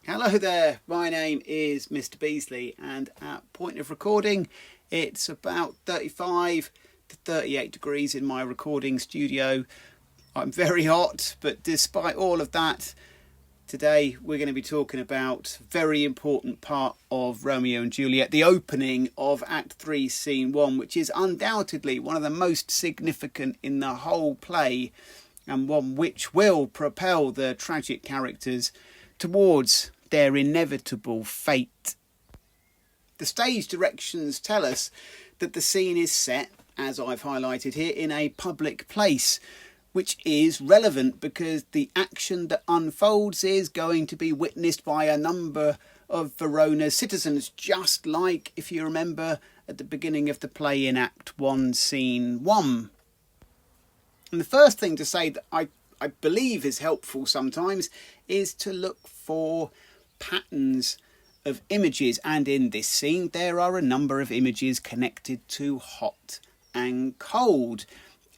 Hello there, my name is Mr. Beasley, and at point of recording it's about 35 to 38 degrees in my recording studio. I'm very hot, but despite all of that, today we're going to be talking about a very important part of Romeo and Juliet, the opening of Act 3, Scene 1, which is undoubtedly one of the most significant in the whole play, and one which will propel the tragic characters towards their inevitable fate. The stage directions tell us that the scene is set, as I've highlighted here, in a public place, which is relevant because the action that unfolds is going to be witnessed by a number of Verona's citizens, just like, if you remember, at the beginning of the play in Act 1, Scene 1. And the first thing to say that I believe is helpful sometimes is to look for patterns of images, and in this scene there are a number of images connected to hot and cold,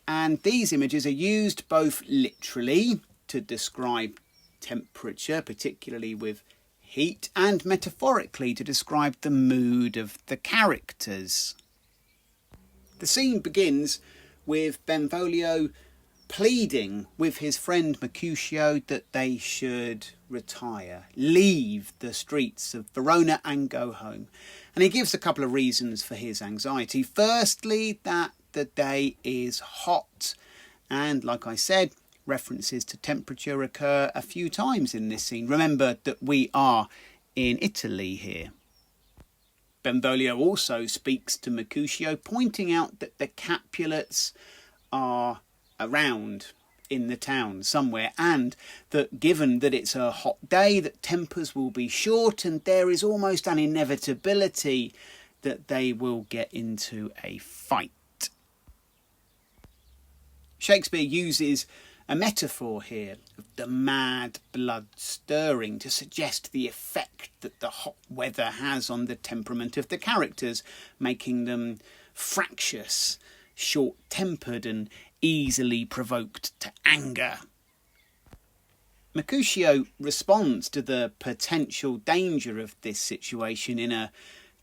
and these images are used both literally to describe temperature, particularly with heat, and metaphorically to describe the mood of the characters. The scene begins with Benvolio pleading with his friend Mercutio that they should retire, leave the streets of Verona and go home. And he gives a couple of reasons for his anxiety. Firstly, that the day is hot. And like I said, references to temperature occur a few times in this scene. Remember that we are in Italy here. Benvolio also speaks to Mercutio, pointing out that the Capulets are around in the town somewhere, and that given that it's a hot day, that tempers will be short, and there is almost an inevitability that they will get into a fight. Shakespeare uses a metaphor here of the mad blood stirring to suggest the effect that the hot weather has on the temperament of the characters, making them fractious, short-tempered and easily provoked to anger. Mercutio responds to the potential danger of this situation in a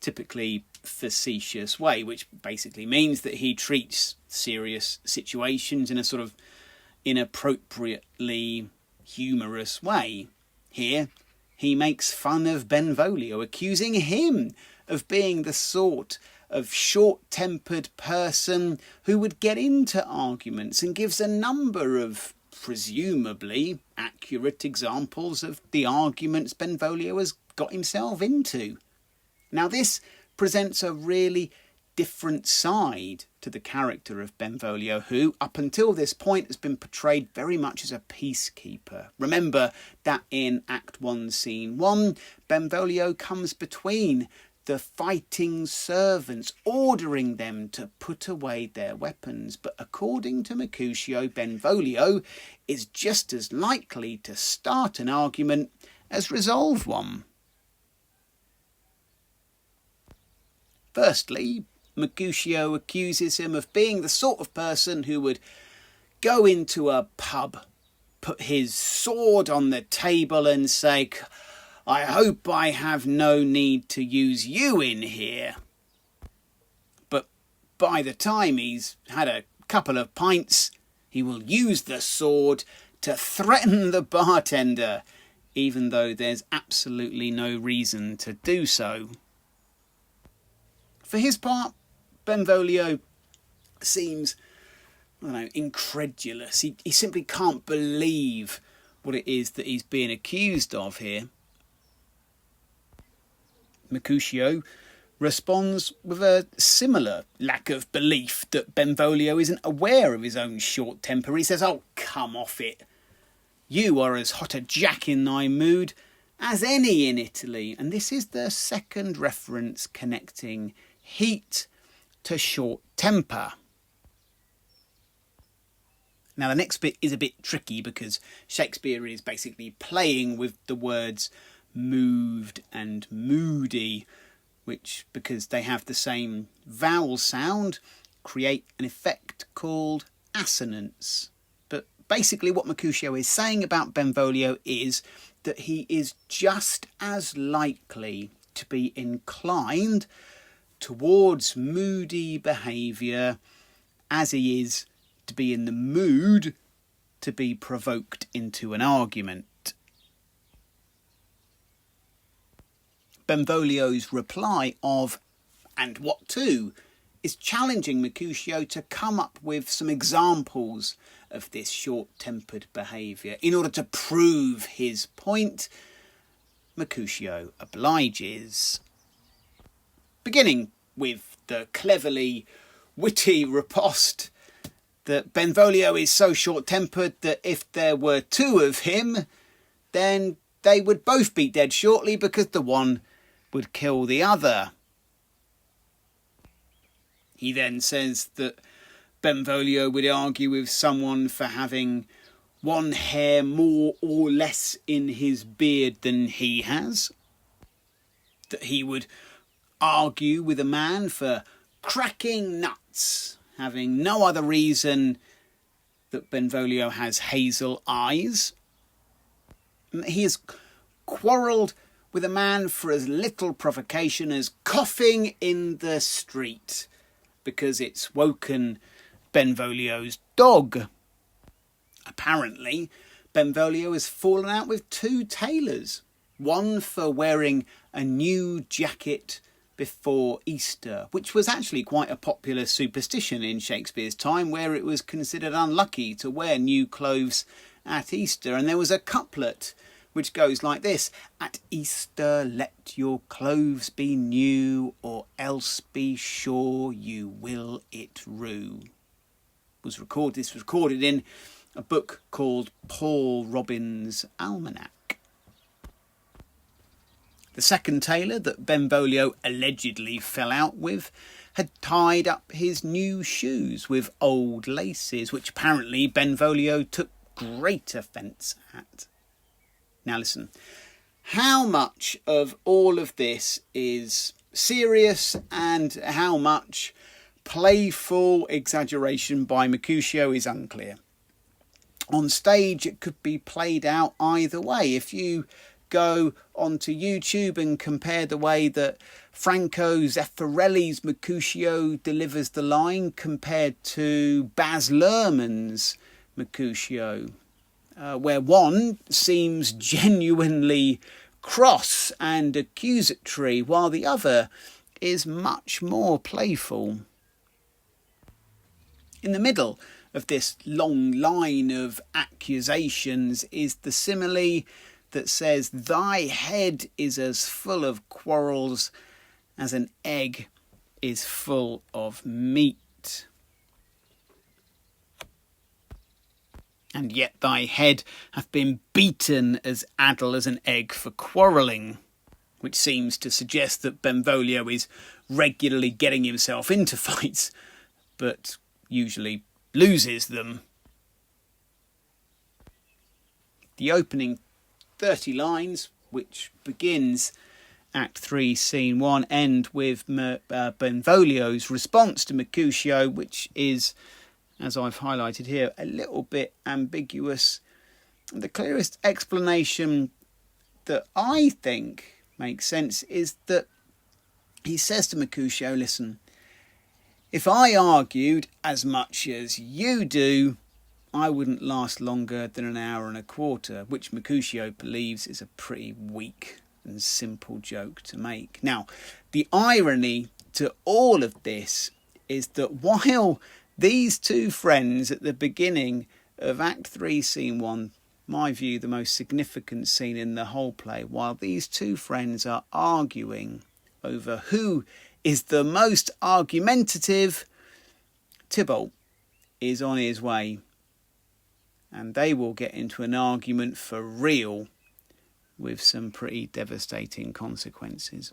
typically facetious way, which basically means that he treats serious situations in a sort of inappropriately humorous way. Here, he makes fun of Benvolio, accusing him of being the sort of short-tempered person who would get into arguments, and gives a number of presumably accurate examples of the arguments Benvolio has got himself into. Now, this presents a really different side to the character of Benvolio, who up until this point has been portrayed very much as a peacekeeper. Remember that in Act 1, Scene 1, Benvolio comes between the fighting servants, ordering them to put away their weapons. But according to Mercutio, Benvolio is just as likely to start an argument as resolve one. Firstly, Mercutio accuses him of being the sort of person who would go into a pub, put his sword on the table and say, "I hope I have no need to use you in here." But by the time he's had a couple of pints, he will use the sword to threaten the bartender, even though there's absolutely no reason to do so. For his part, Benvolio seems, incredulous. He simply can't believe what it is that he's being accused of here. Mercutio responds with a similar lack of belief that Benvolio isn't aware of his own short temper. He says, "Oh, come off it. You are as hot a jack in thy mood as any in Italy." And this is the second reference connecting heat to short temper. Now, the next bit is a bit tricky because Shakespeare is basically playing with the words moved and moody, which, because they have the same vowel sound, create an effect called assonance. But basically what Mercutio is saying about Benvolio is that he is just as likely to be inclined towards moody behaviour as he is to be in the mood to be provoked into an argument. Benvolio's reply of, "And what to?" is challenging Mercutio to come up with some examples of this short-tempered behaviour. In order to prove his point, Mercutio obliges. Beginning with the cleverly witty riposte that Benvolio is so short-tempered that if there were two of him, then they would both be dead shortly because the one would kill the other. He then says that Benvolio would argue with someone for having one hair more or less in his beard than he has. That he would argue with a man for cracking nuts, having no other reason that Benvolio has hazel eyes. He has quarrelled with a man for as little provocation as coughing in the street, because it's woken Benvolio's dog. Apparently, Benvolio has fallen out with two tailors, one for wearing a new jacket before Easter, which was actually quite a popular superstition in Shakespeare's time, where it was considered unlucky to wear new clothes at Easter. And there was a couplet which goes like this: "At Easter let your clothes be new, or else be sure you will it rue." This was recorded in a book called Paul Robin's Almanac. The second tailor that Benvolio allegedly fell out with had tied up his new shoes with old laces, which apparently Benvolio took great offence at. Now listen, how much of all of this is serious and how much playful exaggeration by Mercutio is unclear. On stage it could be played out either way. If you go onto YouTube and compare the way that Franco Zeffirelli's Mercutio delivers the line compared to Baz Luhrmann's Mercutio, where one seems genuinely cross and accusatory, while the other is much more playful. In the middle of this long line of accusations is the simile that says, "Thy head is as full of quarrels as an egg is full of meat. And yet thy head hath been beaten as addle as an egg for quarrelling," which seems to suggest that Benvolio is regularly getting himself into fights, but usually loses them. The opening 30 lines, which begins Act 3, Scene 1, end with Benvolio's response to Mercutio, which is, as I've highlighted here, a little bit ambiguous. The clearest explanation that I think makes sense is that he says to Mercutio, "Listen, if I argued as much as you do, I wouldn't last longer than an hour and a quarter," which Mercutio believes is a pretty weak and simple joke to make. Now, the irony to all of this is that while these two friends at the beginning of Act 3, Scene 1, my view, the most significant scene in the whole play, while these two friends are arguing over who is the most argumentative, Tybalt is on his way, and they will get into an argument for real with some pretty devastating consequences.